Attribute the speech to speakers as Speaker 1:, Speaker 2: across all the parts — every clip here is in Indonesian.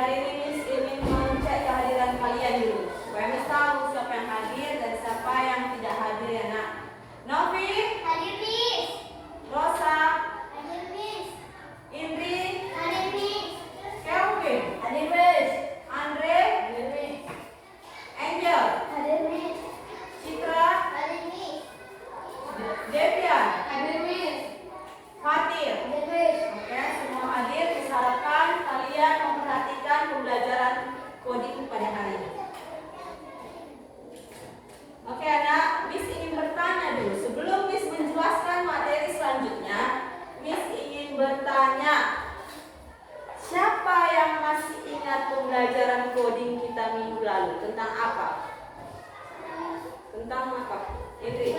Speaker 1: hari ini Miss ingin mengecek kehadiran kalian dulu supaya Miss tahu siapa yang hadir dan siapa yang tidak hadir ya nak. Novi
Speaker 2: Hadir, Miss.
Speaker 1: Rosa
Speaker 2: Hadir, Miss.
Speaker 1: Indri
Speaker 2: Hadir, Miss.
Speaker 1: Kelvin
Speaker 2: Hadir, Miss.
Speaker 1: Andre
Speaker 2: Hadir, Miss.
Speaker 1: Angel
Speaker 2: Hadir, Miss.
Speaker 1: Citra
Speaker 2: Hadir, Miss.
Speaker 1: Devian
Speaker 2: Hadir, Miss.
Speaker 1: Fatir.
Speaker 2: Hadir, Miss.
Speaker 1: Oke, semua hadir. Diharapkan kalian memperhatikan pembelajaran coding pada hari ini. Oke anak, Miss ingin bertanya dulu. Sebelum Miss menjelaskan materi selanjutnya, Miss ingin bertanya, siapa yang masih ingat pembelajaran coding kita minggu lalu? Tentang apa? Tentang apa? Indri?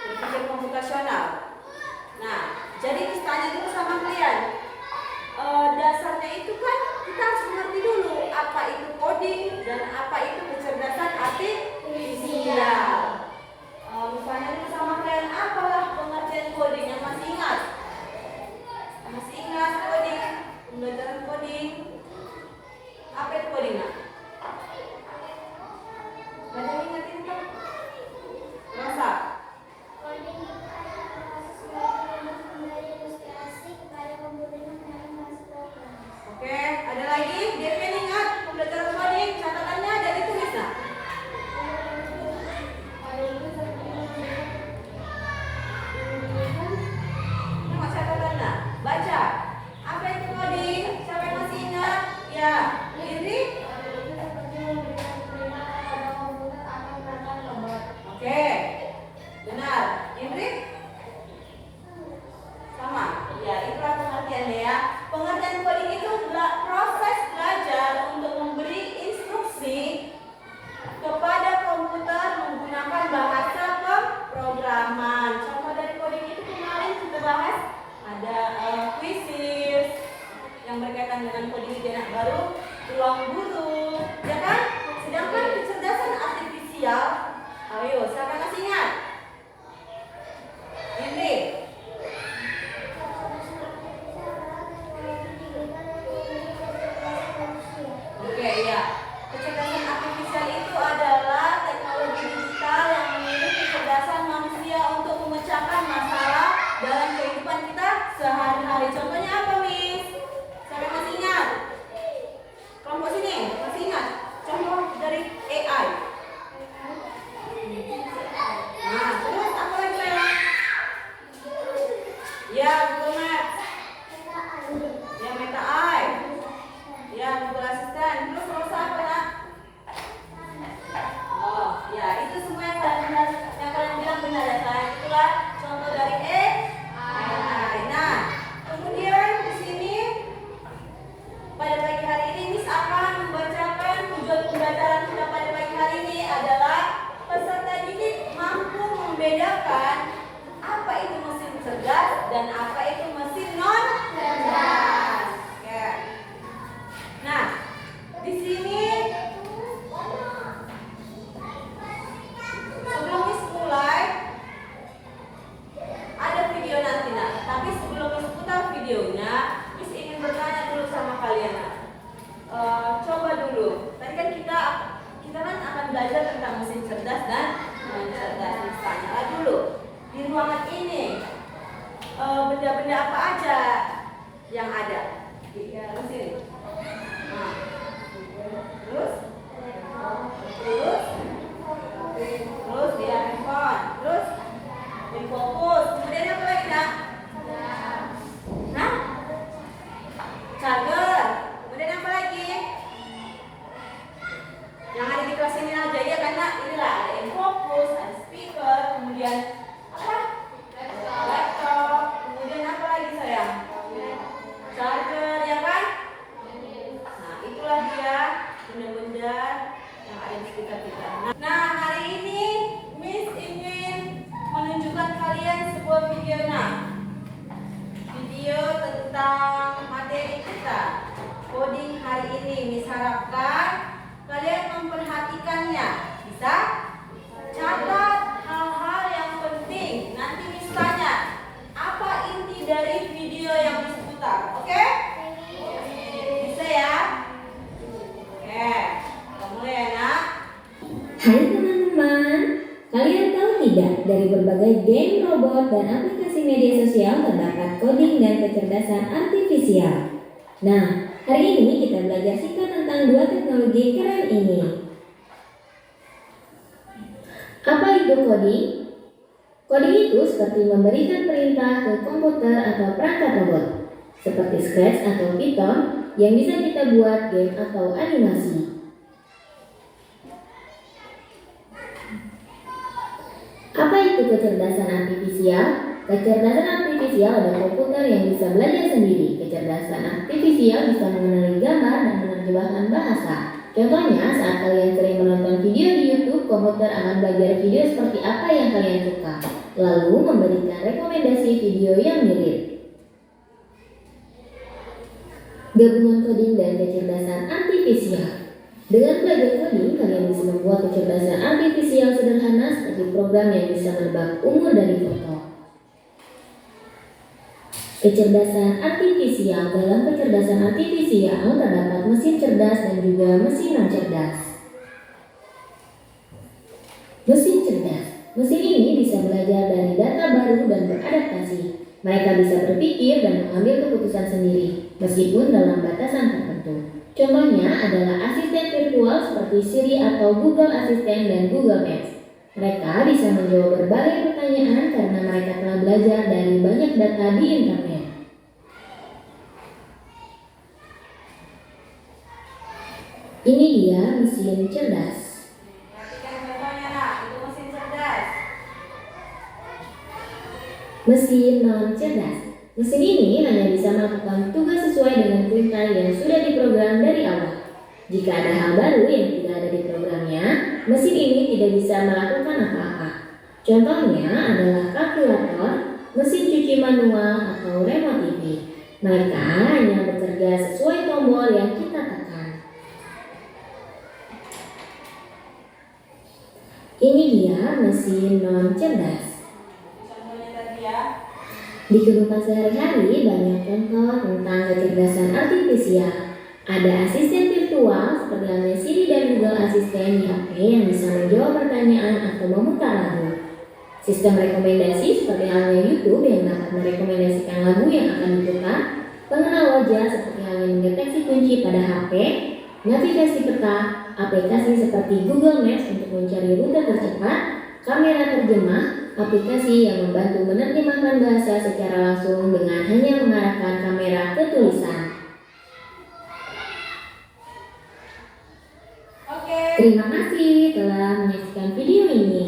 Speaker 1: Berpikir komputasional. Nah, jadi Miss tanya dulu sama kalian. Dasarnya itu kan kita harus mengerti dulu apa itu coding dan apa itu kecerdasan artifisial. Misalnya dulu sama kalian, apalah pengertian coding yang masih ingat? Masih ingat coding? Pembelajaran coding? Apa itu coding? Nak? Pada ingat itu? Rasa?
Speaker 2: Coding itu adalah proses belajar untuk memberi ilustrasi kepada komputer yang menggunakan program.
Speaker 1: Oke, ada lagi? Devin ingat pembelajaran coding? Catatannya ada ditulis nak? Tengok catatan nak? Baca. Apa itu coding? Siapa yang masih ingat? Ya, Indri? Oke, benar. Indri? Sama. Ya, itulah pengertiannya ya. Pengertian coding itu proses belajar untuk memberi instruksi kepada komputer menggunakan bahasa pemrograman. Contoh dari coding itu kemarin kita bahas ada quizzes yang berkaitan dengan coding di anak baru, ruang guru, ya kan? Sedangkan kecerdasan artifisial, ayo siapa yang masih ingat? Indri? Oke, ya. Kecerdasan artifisial itu adalah teknologi digital yang memiliki kecerdasan manusia untuk memecahkan masalah dalam kehidupan kita sehari-hari. Contohnya apa, Miss? Siapa yang masih ingat? Kelompok sini, masih ingat?
Speaker 3: berbagai game, robot, dan aplikasi media sosial terdapat coding dan kecerdasan artifisial. Nah, hari ini kita belajar singkat tentang dua teknologi keren ini. Apa itu coding? Coding itu seperti memberikan perintah ke komputer atau perangkat robot, seperti Scratch atau Python yang bisa kita buat game atau animasi. Apa itu kecerdasan artifisial? Kecerdasan artifisial adalah komputer yang bisa belajar sendiri. Kecerdasan artifisial bisa mengenali gambar dan menerjemahkan bahasa. Contohnya, saat kalian sering menonton video di YouTube, komputer akan belajar video seperti apa yang kalian suka, lalu memberikan rekomendasi video yang mirip. Gabungan coding dan kecerdasan artifisial. Dengan belajar coding, kalian bisa membuat kecerdasan artifisial sederhana seperti program yang bisa menebak umur dari foto. Kecerdasan artifisial. Dalam kecerdasan artifisial terdapat mesin cerdas dan juga mesin non cerdas. Mesin cerdas. Mesin ini bisa belajar dari data baru dan beradaptasi. Mereka bisa berpikir dan mengambil keputusan sendiri, meskipun dalam batasan tertentu. Contohnya adalah asisten virtual seperti Siri atau Google Assistant dan Google Maps. Mereka bisa menjawab berbagai pertanyaan karena mereka telah belajar dari banyak data di internet. Ini dia mesin cerdas.
Speaker 1: Perhatikan contohnya, nak. Itu mesin cerdas.
Speaker 3: Mesin non cerdas. Mesin ini hanya bisa melakukan tugas sesuai dengan perintah yang sudah diprogram dari awal. Jika ada hal baru yang tidak ada di programnya, mesin ini tidak bisa melakukan apa-apa. Contohnya adalah kalkulator, mesin cuci manual, atau remote TV. Mereka hanya bekerja sesuai tombol yang kita tekan. Ini dia mesin non cerdas.
Speaker 1: Contohnya tadi ya.
Speaker 3: Di kehidupan sehari-hari banyak contoh tentang kecerdasan artifisial. Ada asisten virtual seperti halnya Siri dan Google Assistant di HP yang bisa menjawab pertanyaan atau memutar lagu. Sistem rekomendasi seperti halnya YouTube yang dapat merekomendasikan lagu yang akan diputar. Pengenal wajah seperti halnya mendeteksi kunci pada HP. Navigasi peta, aplikasi seperti Google Maps untuk mencari rute tercepat. Kamera terjemah, aplikasi yang membantu menerjemahkan bahasa secara langsung dengan hanya mengarahkan kamera ke tulisan.
Speaker 1: Oke.
Speaker 3: Terima kasih telah menyaksikan video ini.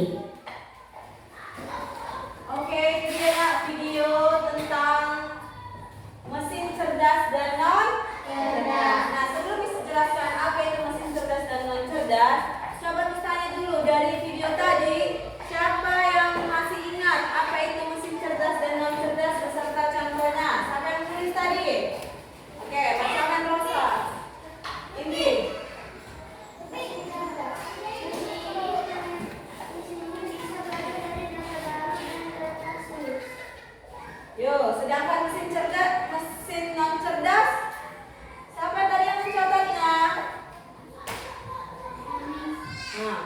Speaker 1: Oke, ini dia nak video tentang mesin cerdas dan non cerdas. Nah, sebelum bisa jelaskan apa itu mesin cerdas dan non cerdas, coba tanya dulu dari video tadi, siapa yang masih ingat apa itu mesin cerdas dan non cerdas beserta contohnya? Siapa yang tulis tadi? Oke, bacakan Rosa. Ini. Yo, sedangkan mesin cerdas, mesin non cerdas, siapa tadi yang mencatatnya? Nah,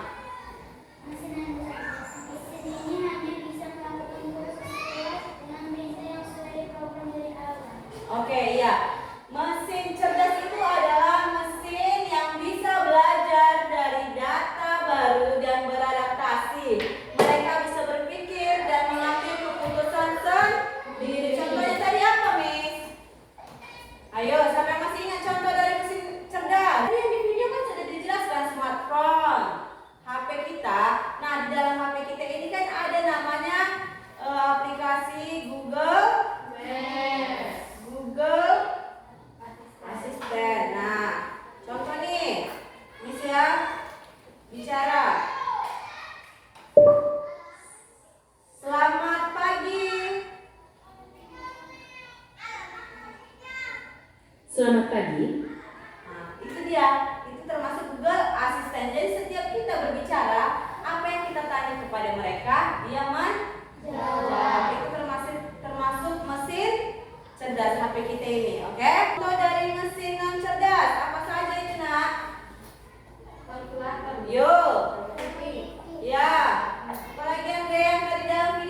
Speaker 2: Mesin ini hanya bisa melakukan proses dengan perintah yang sudah diprogram dari awal.
Speaker 1: oke, ya. Mesin cerdas itu adalah mesin yang bisa belajar dari data baru dan beradaptasi. Mereka bisa berpikir dan mengambil keputusan sendiri. Contohnya tadi apa, Miss? Ayo, siapa yang masih ingat contoh dari mesin cerdas? Tadi yang di video kan sudah dijelaskan smartphone, HP kita. Nah, di dalam HP kita ini kan ada namanya aplikasi Google Maps, Google Assistant. Nah, contoh nih, Miss ya, bicara. Selamat pagi.
Speaker 3: Selamat pagi.
Speaker 1: Nah, itu dia. Itu termasuk Google Assistant. Jadi setiap kita berbicara, apa yang kita tanya kepada mereka, dia menjawab. Itu termasuk mesin cerdas HP kita ini, oke? Contoh dari mesin non cerdas, apa saja itu, nak? Kalkulator. Yo. Ya. Apalagi yang dari dalam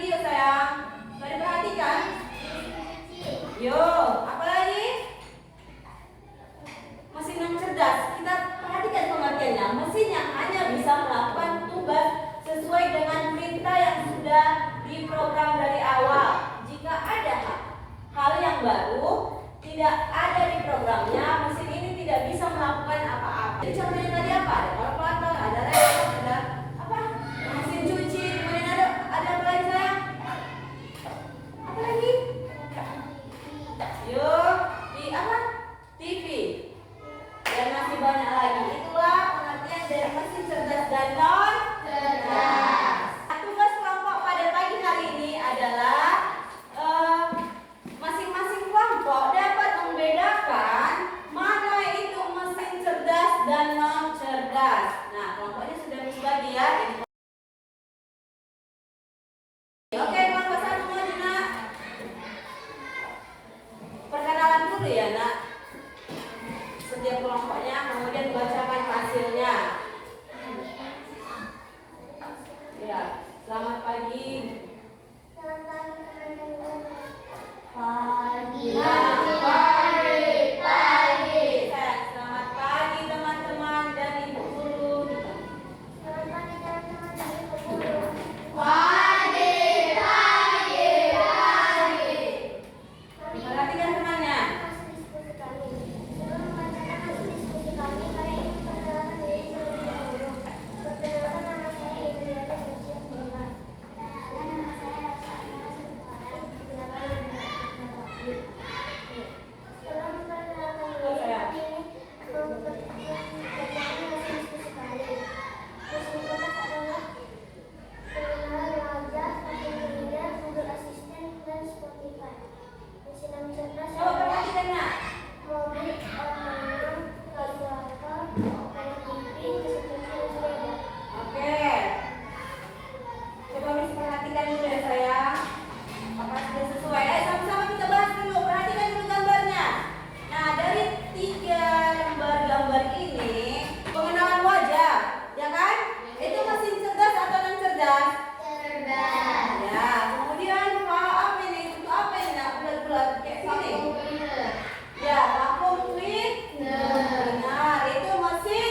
Speaker 1: programnya, mesin ini tidak bisa melakukan apa-apa. Jadi contohnya tadi apa? Ada kalkulator, ada remote, ada apa? Mesin cuci, kemudian ada apa lagi sayang? Apa lagi? Yuk, di apa? TV. Dan masih banyak lagi. Itulah pengertian dari mesin cerdas dan non cerdas. Tugas kelompok pada pagi hari ini adalah masing-masing kelompok dapat membedakan mana itu mesin cerdas dan non cerdas. Nah, kelompoknya sudah dibagi ya. Oke, kelompok satu maju nak. Perkenalan dulu ya nak. Setiap kelompoknya, kemudian bacakan hasilnya. Ya, selamat pagi.
Speaker 2: Pagi.
Speaker 1: Pagi. Selamat pagi teman-teman dan ibu guru. Perhatikan temannya. Coba perhatikan nak. Oke. Coba Miss perhatikan dulu ya sayang. Apakah sudah sesuai? Sama-sama kita bahas dulu. Perhatikan dulu gambarnya. Nah, dari 3 lembar gambar ini, pengenalan wajah, ya kan? Itu mesin cerdas atau non cerdas?
Speaker 2: Cerdas.
Speaker 1: Ya, kemudian apa ini? Itu apa ini? Nah, bulat-bulat kayak gini. Ya, vacuum cleaner. Benar, itu mesin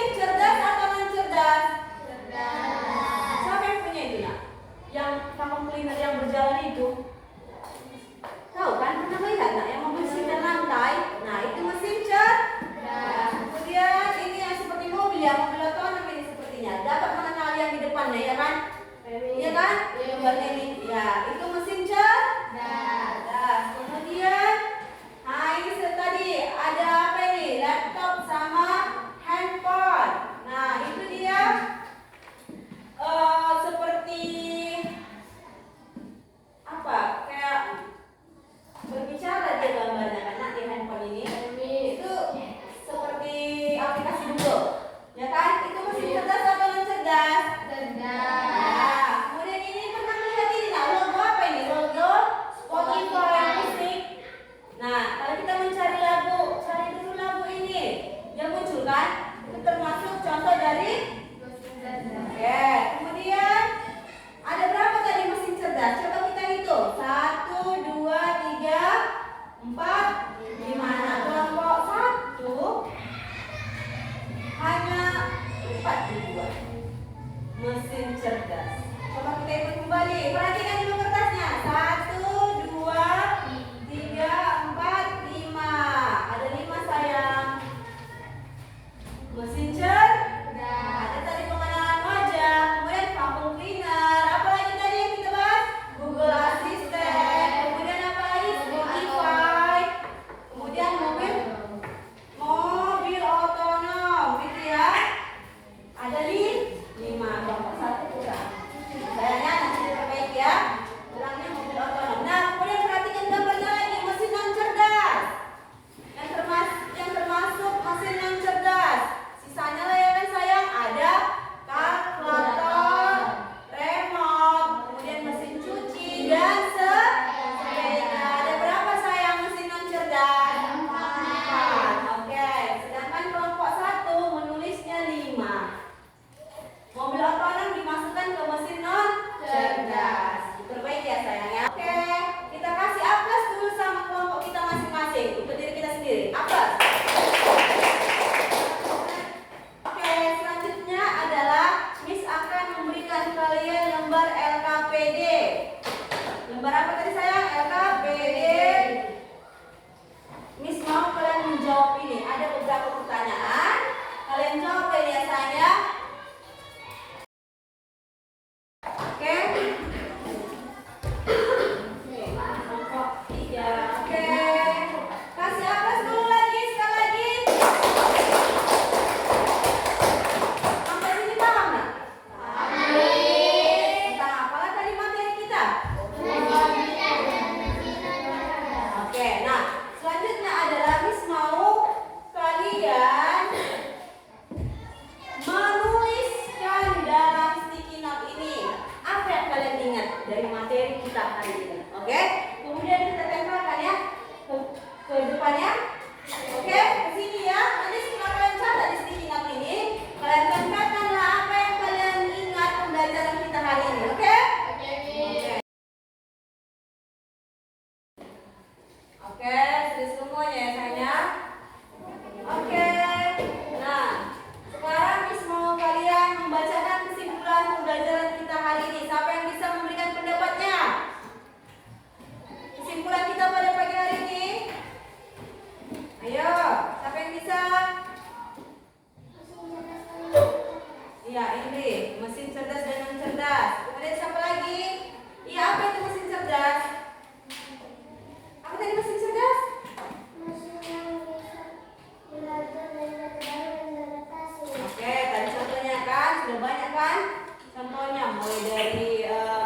Speaker 1: kalian menuliskan dalam sticky note ini apa yang kalian ingat dari materi kita hari ini. Oke? Kemudian kita tempelkan ya ke depannya. Oke? Ke sini ya. Nanti setelah kalian catat di sticky note ini, kalian tempelkanlah apa yang kalian ingat pembelajaran kita hari ini. Oke? Oke, sudah semuanya ya sayang. Oke. Nah, sekarang Miss mau kalian membacakan kesimpulan pembelajaran kita hari ini. Siapa yang bisa memberikan pendapatnya? Kesimpulan kita pada pagi hari ini. Ayo, siapa yang bisa? Iya, ini mesin cerdas dan non cerdas. Kemudian siapa lagi? Iya, apa itu mesin cerdas? Apa tadi mesin cerdas?
Speaker 2: Mesin yang bisa belajar dari data baru dan beradaptasi.
Speaker 1: Oke, tadi contohnya kan sudah banyak kan? Contohnya mulai dari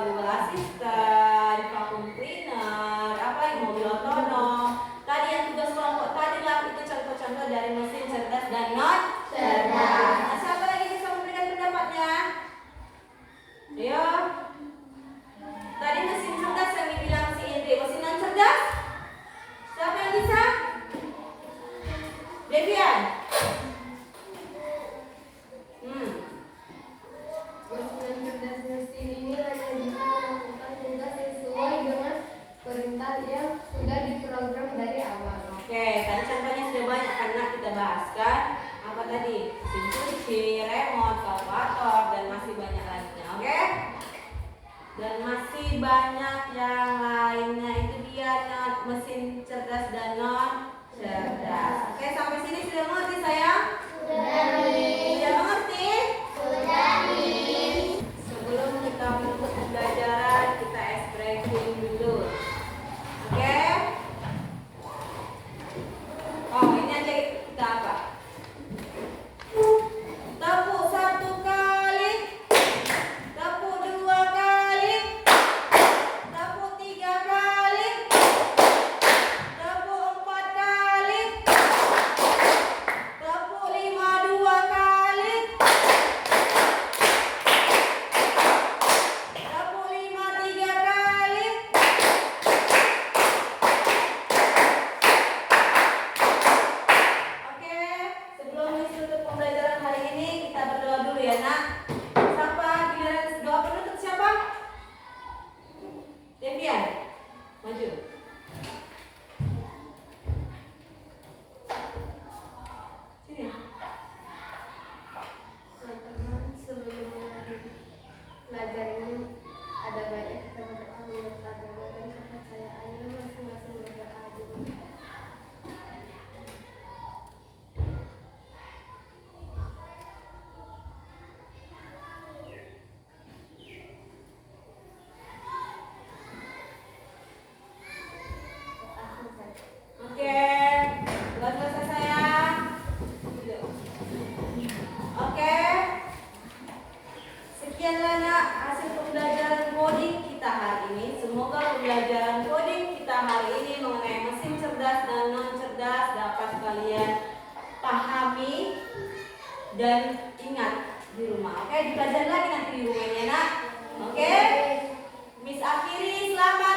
Speaker 1: Google Assistant, vacuum cleaner, apa lagi mobil otonom. Tadi yang tugas kelompok tadi lah itu contoh-contoh dari mesin cerdas dan non cerdas. Nah, siapa lagi bisa memberikan pendapatnya? Ayo. Tadi mesin cerdas yang dibilang si Indri, mesin non cerdas? Siapa yang bisa? Devian.
Speaker 4: Mesin cerdas mesin ini hanya bisa melakukan tugas sesuai dengan perintah yang sudah diprogram dari awal.
Speaker 1: Oke, tadi contohnya sudah banyak karena kita bahas kan. Apa tadi? Mesin cuci, remote, kalkulator, dan masih banyak lainnya. Oke? Dan masih banyak yang lainnya. Itu dia mesin cerdas dan non cerdas. Oke, sampai sini sudah mengerti sayang? Sudah mengerti? Sebelum kita menutup pembelajaran, kita ice breaking dulu. Oke? Oh, ini aja kita apa? Tepuk 1 kali, tepuk 2 kali, tepuk 3 kali, tepuk 4 kali, tepuk 5 2 kali, tepuk 5 3 kali. Oke, sebelum menutup pembelajaran hari ini kita berdoa dulu ya nak. Siapa giliran doa penutup siapa? Devian, maju. Sini.
Speaker 4: Teman-teman, sebelum belajar ini ada banyak kita berdoa menurut agama dan kepercayaannya masing-masing berdoa dulu.
Speaker 1: Oke, sudah selesai sayang. Oke, sekianlah nak hasil pembelajaran coding kita hari ini. Semoga pembelajaran coding kita hari ini mengenai mesin cerdas dan non cerdas dapat kalian pahami dan ingat di rumah. Oke, dipelajari lagi nanti di rumahnya nak. Oke, Miss akhiri selamat